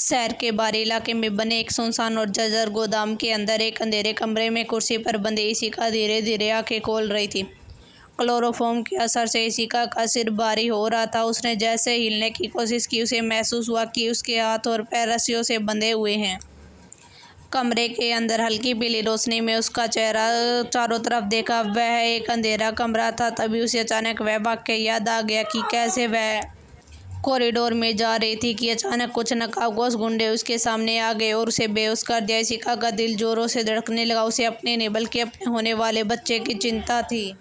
शहर के बाहरी इलाके में बने एक सुनसान और जर्जर गोदाम के अंदर एक अंधेरे कमरे में कुर्सी पर बंदी इशिका धीरे धीरे आंखें खोल रही थी। क्लोरोफॉर्म के असर से इशिका का सिर भारी हो रहा था। उसने जैसे हिलने की कोशिश की, उसे महसूस हुआ कि उसके हाथ और पैर रस्सियों से बंधे हुए हैं। कमरे के अंदर हल्की पीली रोशनी में उसका चेहरा चारों तरफ देखा। वह एक अंधेरा कमरा था। तभी उसे अचानक वह वाक्य याद आ गया कि कैसे वह कॉरिडोर में जा रही थी कि अचानक कुछ नकाबपोश गुंडे उसके सामने आ गए और उसे बेहोश कर दिया। इशिका का दिल जोरों से धड़कने लगा। उसे अपने नहीं बल्कि अपने होने वाले बच्चे की चिंता थी।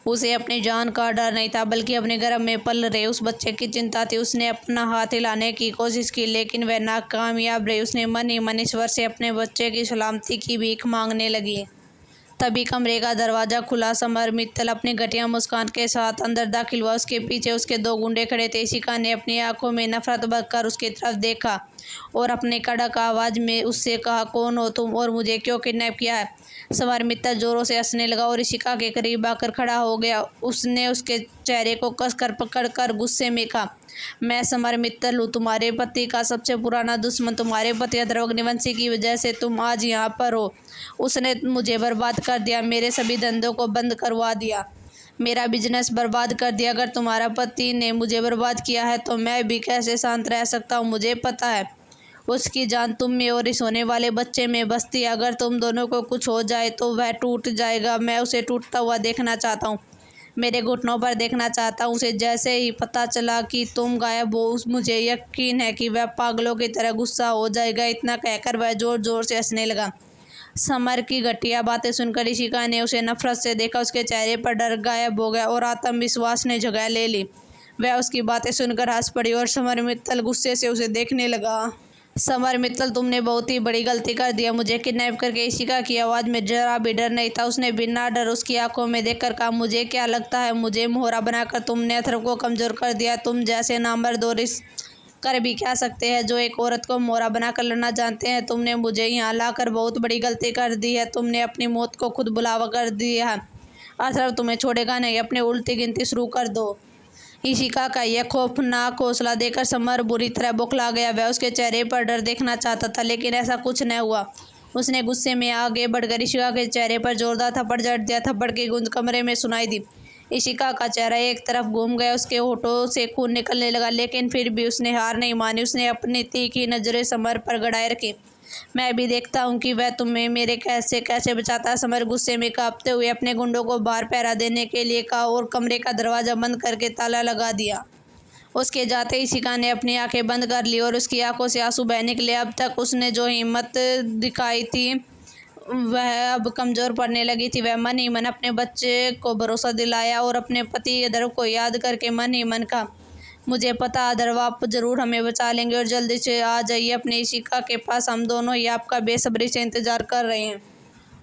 उसे अपनी जान का डर नहीं था, बल्कि अपने गर्भ में पल रहे उस बच्चे की चिंता थी। उसने अपना हाथ हिलाने की कोशिश की, लेकिन वह नाकामयाब रही। उसने मन ही मन ईश्वर से अपने बच्चे की सलामती की भीख मांगने लगी। तभी कमरे का दरवाजा खुला। समर मित्तल अपनी घटिया मुस्कान के साथ अंदर दाखिल हुआ। उसके पीछे उसके दो गुंडे खड़े थे। इशिका ने अपनी आंखों में नफरत भरकर उसकी तरफ देखा और अपने कड़क आवाज में उससे कहा, कौन हो तुम और मुझे क्यों किडनैप किया है? समर मित्तल जोरों से हंसने लगा और इशिका के करीब आकर खड़ा हो गया। उसने उसके चेहरे को कसकर पकड़कर गुस्से में कहा, मैं समर मित्तल हूँ, तुम्हारे पति का सबसे पुराना दुश्मन। तुम्हारे पति अथर्व अग्निवंशी की वजह से तुम आज यहाँ पर हो। उसने मुझे बर्बाद कर दिया, मेरे सभी धंधों को बंद करवा दिया, मेरा बिजनेस बर्बाद कर दिया। अगर तुम्हारा पति ने मुझे बर्बाद किया है तो मैं भी कैसे शांत रह सकता हूँ? मुझे पता है उसकी जान तुम में और इस होने वाले बच्चे में बसती है। अगर तुम दोनों को कुछ हो जाए तो वह टूट जाएगा। मैं उसे टूटता हुआ देखना चाहता हूँ, मेरे घुटनों पर देखना चाहता हूँ उसे। जैसे ही पता चला कि तुम गायब हो, मुझे यकीन है कि वह पागलों की तरह गुस्सा हो जाएगा। इतना कहकर वह जोर जोर से हंसने लगा। समर की घटिया बातें सुनकर इशिका ने उसे नफरत से देखा। उसके चेहरे पर डर गायब हो गया और आत्मविश्वास ने जगह ले ली। वह उसकी बातें सुनकर हंस पड़ी और समर मित्तल गुस्से से उसे देखने लगा। समर मित्तल, तुमने बहुत ही बड़ी गलती कर दिया, मुझे किडनैप करके। इशिका की आवाज़ में जरा भी डर नहीं था। उसने बिना डर उसकी आंखों में देखकर कहा, मुझे क्या लगता है, मुझे मोहरा बनाकर तुमने अथर्व को कमज़ोर कर दिया। तुम जैसे नामर्द और इस कर भी क्या सकते हैं जो एक औरत को मोहरा बनाकर लड़ना जानते हैं। तुमने मुझे यहाँ लाकर बहुत बड़ी गलती कर दी है। तुमने अपनी मौत को खुद बुलावा कर दिया है। अथर्व तुम्हें छोड़ेगा नहीं, अपनी उल्टी गिनती शुरू कर दो। इशिका का यह खौफनाक हौसला देखकर समर बुरी तरह बौखला गया। वह उसके चेहरे पर डर देखना चाहता था, लेकिन ऐसा कुछ न हुआ। उसने गुस्से में आगे बढ़कर इशिका के चेहरे पर जोरदार थप्पड़ जड़ दिया। थप्पड़ की गूंज कमरे में सुनाई दी। इशिका का चेहरा एक तरफ घूम गया, उसके होठों से खून निकलने लगा, लेकिन फिर भी उसने हार नहीं मानी। उसने अपनी तीखी नजरें समर पर गड़ाए रखी। मैं भी देखता हूँ कि वह तुम्हें मेरे कैसे कैसे बचाता है। समर गुस्से में कांपते हुए अपने गुंडों को बाहर पहरा देने के लिए कहा और कमरे का दरवाज़ा बंद करके ताला लगा दिया। उसके जाते ही इशिका ने अपनी आंखें बंद कर ली और उसकी आंखों से आंसू बह निकले। अब तक उसने जो हिम्मत दिखाई थी वह अब कमज़ोर पड़ने लगी थी। वह मन ही मन अपने बच्चे को भरोसा दिलाया और अपने पति अथर्व को याद करके मन ही मन कहा, मुझे पता अथर्व आप ज़रूर हमें बचा लेंगे और जल्दी से आ जाइए अपनी इशिका के पास। हम दोनों ही आपका बेसब्री से इंतज़ार कर रहे हैं।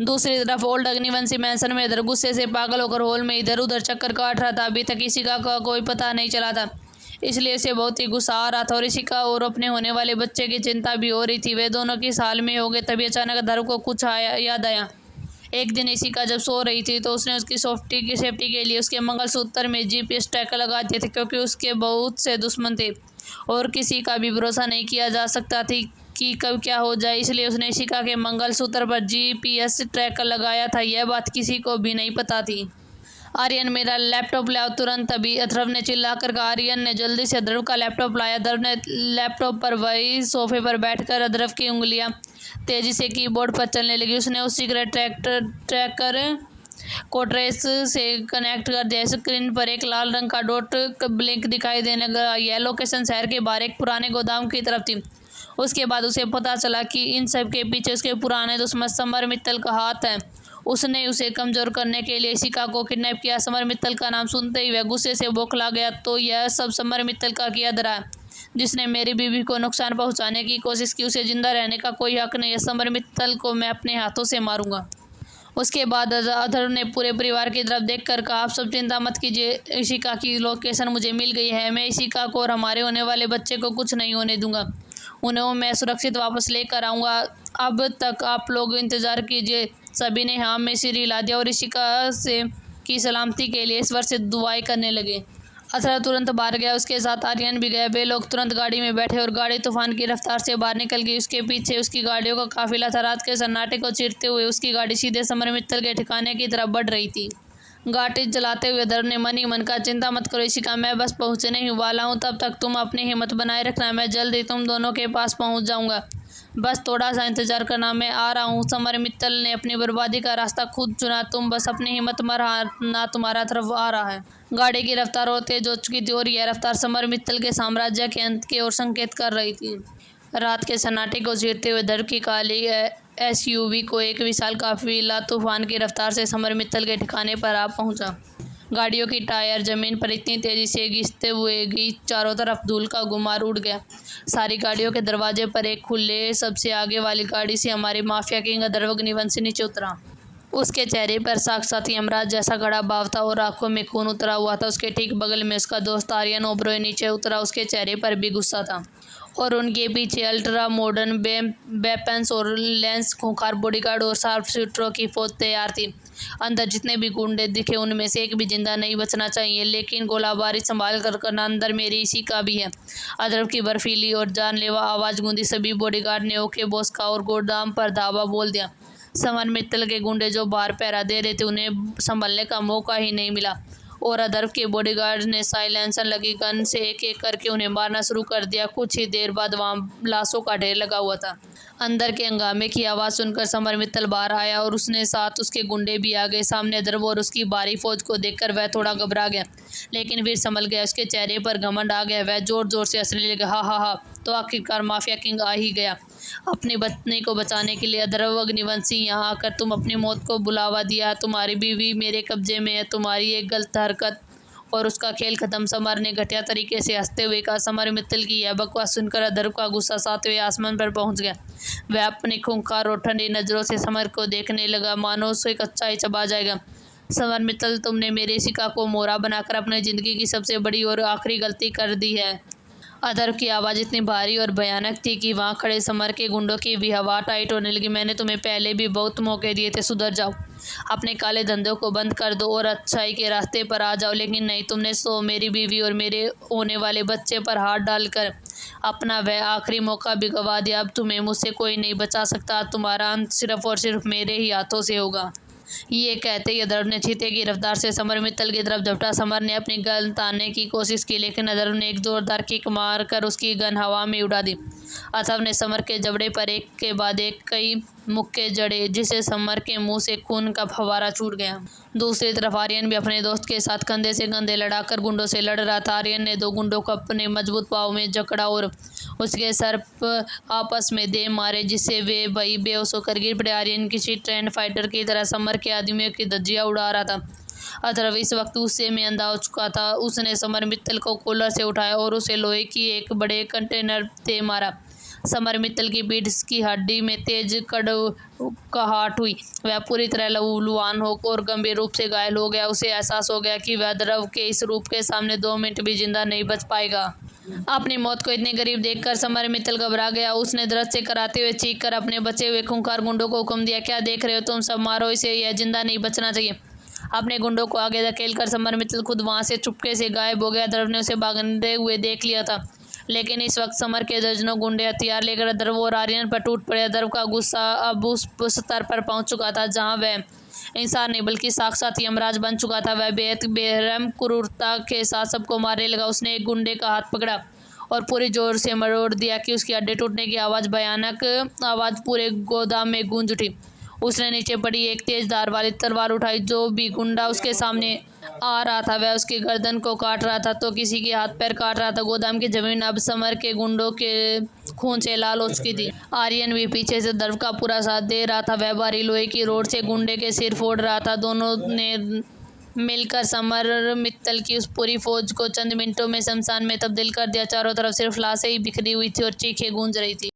दूसरी तरफ ओल्ड अग्निवंशी मैंसन में इधर गुस्से से पागल होकर हॉल में इधर उधर चक्कर काट रहा था। अभी तक इशिका का कोई पता नहीं चला था, इसलिए इसे बहुत ही गुस्सा आ रहा था और इशिका और अपने होने वाले बच्चे की चिंता भी हो रही थी। वे दोनों किस हाल में हो गए। तभी अचानक अथर्व को कुछ याद आया। एक दिन इशिका जब सो रही थी तो उसने उसकी सेफ्टी के लिए उसके मंगलसूत्र में GPS ट्रैकर लगा दिए थे, क्योंकि उसके बहुत से दुश्मन थे और किसी का भी भरोसा नहीं किया जा सकता थी कि कब क्या हो जाए। इसलिए उसने इशिका के मंगलसूत्र पर GPS ट्रैकर लगाया था। यह बात किसी को भी नहीं पता थी। आर्यन, मेरा लैपटॉप लाओ तुरंत। तभी अथर्व ने चिल्लाकर कहा। आर्यन ने जल्दी से अथर्व का लैपटॉप लाया। अथर्व ने लैपटॉप पर वही सोफे पर बैठकर अथर्व की उंगलियां तेजी से कीबोर्ड पर चलने लगी। उसने उस सीक्रेट ट्रैकर को ट्रेस से कनेक्ट कर दिया। स्क्रीन पर एक लाल रंग का डॉट ब्लिंक दिखाई देने लगा। यह लोकेशन शहर के बाहर एक पुराने गोदाम की तरफ थी। उसके बाद उसे पता चला कि इन सब के पीछे उसके पुराने दुश्मन समर मित्तल का हाथ है। उसने उसे कमज़ोर करने के लिए इशिका को किडनैप किया। समर मित्तल का नाम सुनते ही वह गुस्से से बौखला गया। तो यह सब समर मित्तल का किया धरा है, जिसने मेरी बीवी को नुकसान पहुंचाने की कोशिश की। उसे जिंदा रहने का कोई हक नहीं है। समर मित्तल को मैं अपने हाथों से मारूंगा। उसके बाद अथर्व ने पूरे परिवार की तरफ देखकर कहा, आप सब चिंता मत कीजिए, इशिका की लोकेशन मुझे मिल गई है। मैं इशिका को और हमारे होने वाले बच्चे को कुछ नहीं होने दूंगा। उन्हें मैं सुरक्षित वापस लेकर आऊँगा। अब तक आप लोग इंतज़ार कीजिए। सभी ने हाँ में सिर हिला दिया और इशिका से की सलामती के लिए ईश्वर से दुआएं करने लगे। अथर्व तुरंत बाहर गया, उसके साथ आर्यन भी गया। वे लोग तुरंत गाड़ी में बैठे और गाड़ी तूफान की रफ्तार से बाहर निकल गई। उसके पीछे उसकी गाड़ियों का काफिला था। रात के सन्नाटे को चीरते हुए उसकी गाड़ी सीधे समर मित्तल के ठिकाने की तरफ बढ़ रही थी। गाड़ी चलाते हुए अथर्व ने मन ही मन कहा, चिंता मत करो इशिका, मैं बस पहुंचने ही वाला हूं। तब तक तुम अपनी हिम्मत बनाए रखना, मैं जल्द ही तुम दोनों के पास पहुंच जाऊंगा। बस थोड़ा सा इंतजार करना, मैं आ रहा हूँ। समर मित्तल ने अपनी बर्बादी का रास्ता खुद चुना, तुम बस अपनी हिम्मत मत हारना, तुम्हारा तरफ आ रहा है। गाड़ी की रफ्तार और तेज हो चुकी थी और यह रफ्तार समर मित्तल के साम्राज्य के अंत की ओर संकेत कर रही थी। रात के सन्नाटे को चीरते हुए अथर्व की काली एसयूवी को एक विशाल काफिला तूफान की रफ्तार से समर मित्तल के ठिकाने पर आ पहुंचा। गाड़ियों की टायर जमीन पर इतनी तेजी से घिसते हुए गई, चारों तरफ धूल का गुमार उड़ गया। सारी गाड़ियों के दरवाजे पर एक खुले। सबसे आगे वाली गाड़ी से हमारे माफिया किंग अथर्व अग्निवंशी नीचे उतरा। उसके चेहरे पर साक्षात यमराज जैसा खड़ा भाव था और आंखों में खून उतरा हुआ था। उसके ठीक बगल में उसका दोस्त आर्यन ओबरॉय नीचे उतरा। उसके चेहरे पर भी गुस्सा था और उनके पीछे अल्ट्रा मॉडर्न वेपन्स और लेंस, खूंखार बॉडीगार्ड और शार्प शूटरों की फौज तैयार थी। अंदर जितने भी गुंडे दिखे उनमें से एक भी जिंदा नहीं बचना चाहिए, लेकिन गोलाबारी संभाल कर करना। अंदर मेरी इसी का भी है। अथर्व की बर्फीली और जानलेवा आवाज गूंजी। सभी बॉडीगार्ड ने ओके बॉस का और गोदाम पर धावा बोल दिया। समर मित्तल के गुंडे जो बाहर पहरा दे रहे थे उन्हें संभलने का मौका ही नहीं मिला और अथर्व के बॉडीगार्ड ने साइलेंसर लगी गन से एक एक करके उन्हें मारना शुरू कर दिया। कुछ ही देर बाद वहां लाशों का ढेर लगा हुआ था। अंदर के हंगामे की आवाज़ सुनकर समर मित्तल बाहर आया और उसने साथ उसके गुंडे भी आ गए। सामने अथर्व और उसकी भारी फौज को देखकर वह थोड़ा घबरा गया, लेकिन फिर संभल गया। उसके चेहरे पर घमंड आ गया। वह जोर जोर से हंसने लगा, हा हा हा, तो आखिरकार माफिया किंग आ ही गया। अपनी पत्नी को बचाने के लिए अथर्व अग्निवंशी यहाँ आकर तुम अपनी मौत को बुलावा दिया। तुम्हारी बीवी मेरे कब्जे में है। तुम्हारी एक गलत हरकत और उसका खेल खत्म। समर ने घटिया तरीके से हंसते हुए कहा। समर मित्तल की यह बकवास सुनकर अथर्व का गुस्सा सातवें आसमान पर पहुंच गया। वह अपनी खूंखार और ठंडी नजरों से समर को देखने लगा, मानो उसे कच्चा ही चबा जाएगा। समर मित्तल, तुमने मेरे इशिका को मोहरा बनाकर अपनी जिंदगी की सबसे बड़ी और आखिरी गलती कर दी है। अथर्व की आवाज़ इतनी भारी और भयानक थी कि वहाँ खड़े समर के गुंडों की भी हवा टाइट होने लगी। मैंने तुम्हें पहले भी बहुत मौके दिए थे, सुधर जाओ, अपने काले धंधों को बंद कर दो और अच्छाई के रास्ते पर आ जाओ, लेकिन नहीं, तुमने मेरी बीवी और मेरे होने वाले बच्चे पर हाथ डालकर अपना वह आखिरी मौका भी गंवा दिया। अब तुम्हें मुझसे कोई नहीं बचा सकता। तुम्हारा अंत सिर्फ और सिर्फ मेरे ही हाथों से होगा। ये कहते ही अथर्व ने चीते की रफ्तार से समर मित्तल की तरफ झपटा। समर ने अपनी गन तानने की कोशिश की, लेकिन अथर्व ने एक जोरदार किक मारकर उसकी गन हवा में उड़ा दी। अथर्व ने समर के जबड़े पर एक के बाद एक कई मुक्के जड़े, जिससे समर के मुंह से खून का फव्वारा छूट गया। दूसरी तरफ आर्यन भी अपने दोस्त के साथ कंधे से कंधे लड़ाकर गुंडों से लड़ रहा था। आर्यन ने दो गुंडों को अपने मजबूत पाँव में जकड़ा और उसके सर आपस में दे मारे, जिससे वे भाई बेहोश होकर गिर पड़े। आर्यन किसी ट्रेंड फाइटर की तरह समर के आदमियों की धज्जियां उड़ा रहा था। अथर्व इस वक्त गुस्से में अंधा हो चुका था। उसने समर मित्तल को कॉलर से उठाया और उसे लोहे की एक बड़े कंटेनर से मारा। समर मित्तल की पीठ की हड्डी में तेज कड़वाहट हुई। वह पूरी तरह लहूलुहान हो और गंभीर रूप से घायल हो गया। उसे एहसास हो गया कि वह अथर्व के इस रूप के सामने 2 मिनट भी जिंदा नहीं बच पाएगा। अपनी मौत को इतने करीब देखकर समर मित्तल घबरा गया। उसने दर्द से कराते हुए चीख कर अपने बचे हुए खूंखार गुंडों को हुक्म दिया, क्या देख रहे हो तुम सब, मारो इसे, यह जिंदा नहीं बचना चाहिए। अपने गुंडों को आगे धकेल कर समर मित्तल खुद वहां से चुपके से गायब हो गया। अथर्व ने उसे भागते हुए देख लिया था, लेकिन इस वक्त समर के दर्जनों गुंडे हथियार लेकर अथर्व और आर्यन पर टूट पड़े। अथर्व का गुस्सा अब उस स्तर पर पहुंच चुका था जहां वह इंसान नहीं बल्कि साक्षात यमराज बन चुका था। वह बेहद बेरहम क्रूरता के साथ सबको मारने लगा। उसने एक गुंडे का हाथ पकड़ा और पूरी जोर से मरोड़ दिया कि उसकी हड्डी टूटने की भयानक आवाज़ पूरे गोदाम में गूंज उठी। उसने नीचे पड़ी एक तेज धार वाली तलवार उठाई। जो भी गुंडा उसके सामने आ रहा था वह उसकी गर्दन को काट रहा था, तो किसी के हाथ पैर काट रहा था। गोदाम की जमीन अब समर के गुंडों के खून से लाल हो चुकी थी। आर्यन भी पीछे से अथर्व का पूरा साथ दे रहा था। वह भारी लोहे की रोड से गुंडे के सिर फोड़ रहा था। दोनों ने मिलकर समर मित्तल की उस पूरी फौज को चंद मिनटों में शमशान में तब्दील कर दिया। चारों तरफ सिर्फ लाशें ही बिखरी हुई थी और चीखें गूंज रही थी।